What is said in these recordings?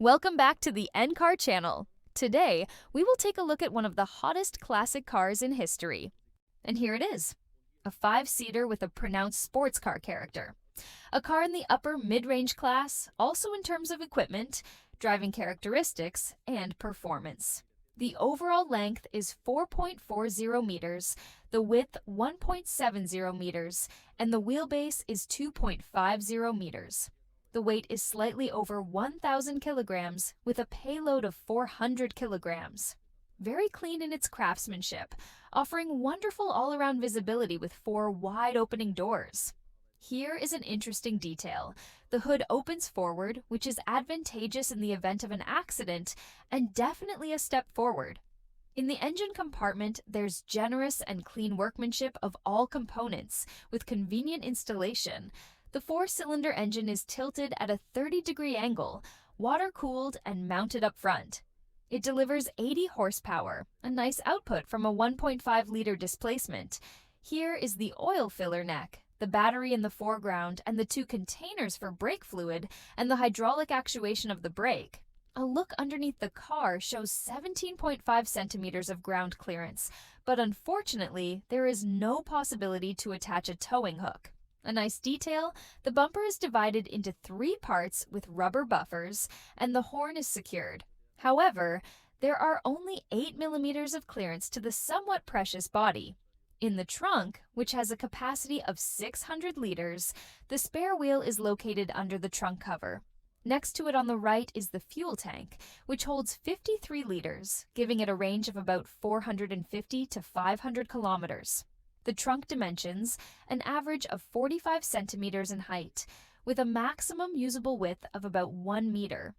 Welcome back to the N-Car channel. Today, we will take a look at one of the hottest classic cars in history. And here it is, a 5-seater with a pronounced sports car character. A car in the upper mid-range class, also in terms of equipment, driving characteristics, and performance. The overall length is 4.40 meters, the width 1.70 meters, and the wheelbase is 2.50 meters. The weight is slightly over 1,000 kilograms with a payload of 400 kilograms. Very clean in its craftsmanship, offering wonderful all-around visibility with 4 wide-opening doors. Here is an interesting detail. The hood opens forward, which is advantageous in the event of an accident and definitely a step forward. In the engine compartment, there's generous and clean workmanship of all components with convenient installation. The 4-cylinder engine is tilted at a 30-degree angle, water-cooled and mounted up front. It delivers 80 horsepower, a nice output from a 1.5-liter displacement. Here is the oil filler neck, the battery in the foreground, and the 2 containers for brake fluid and the hydraulic actuation of the brake. A look underneath the car shows 17.5 centimeters of ground clearance, but unfortunately, there is no possibility to attach a towing hook. A nice detail, the bumper is divided into 3 parts with rubber buffers, and the horn is secured. However, there are only 8 millimeters of clearance to the somewhat precious body. In the trunk, which has a capacity of 600 liters, the spare wheel is located under the trunk cover. Next to it on the right is the fuel tank, which holds 53 liters, giving it a range of about 450 to 500 kilometers. The trunk dimensions, an average of 45 centimeters in height, with a maximum usable width of about 1 meter.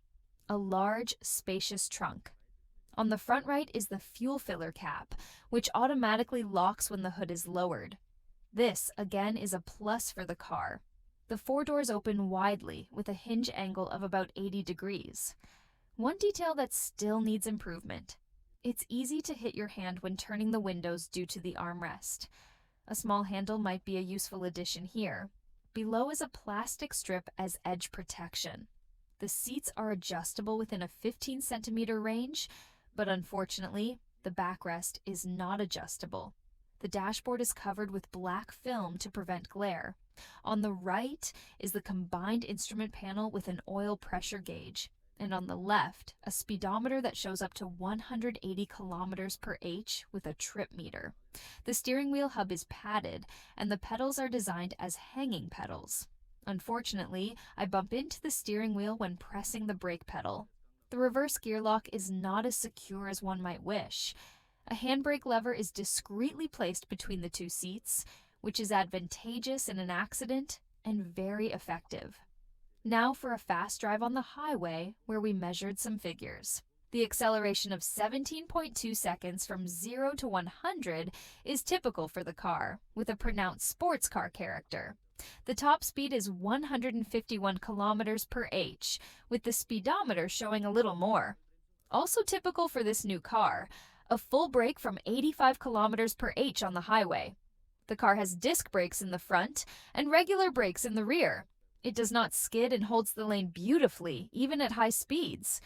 A large, spacious trunk. On the front right is the fuel filler cap, which automatically locks when the hood is lowered. This, again, is a plus for the car. The 4 doors open widely with a hinge angle of about 80 degrees. One detail that still needs improvement. It's easy to hit your hand when turning the windows due to the armrest. A small handle might be a useful addition here. Below is a plastic strip as edge protection. The seats are adjustable within a 15-centimeter range, but unfortunately, the backrest is not adjustable. The dashboard is covered with black film to prevent glare. On the right is the combined instrument panel with an oil pressure gauge, and on the left, a speedometer that shows up to 180 kilometers per h with a trip meter. The steering wheel hub is padded, and the pedals are designed as hanging pedals. Unfortunately, I bump into the steering wheel when pressing the brake pedal. The reverse gear lock is not as secure as one might wish. A handbrake lever is discreetly placed between the 2 seats, which is advantageous in an accident and very effective. Now for a fast drive on the highway, where we measured some figures. The acceleration of 17.2 seconds from 0 to 100 is typical for the car, with a pronounced sports car character. The top speed is 151 kilometers per h, with the speedometer showing a little more. Also typical for this new car, a full brake from 85 kilometers per h on the highway. The car has disc brakes in the front and regular brakes in the rear. It does not skid and holds the lane beautifully, even at high speeds.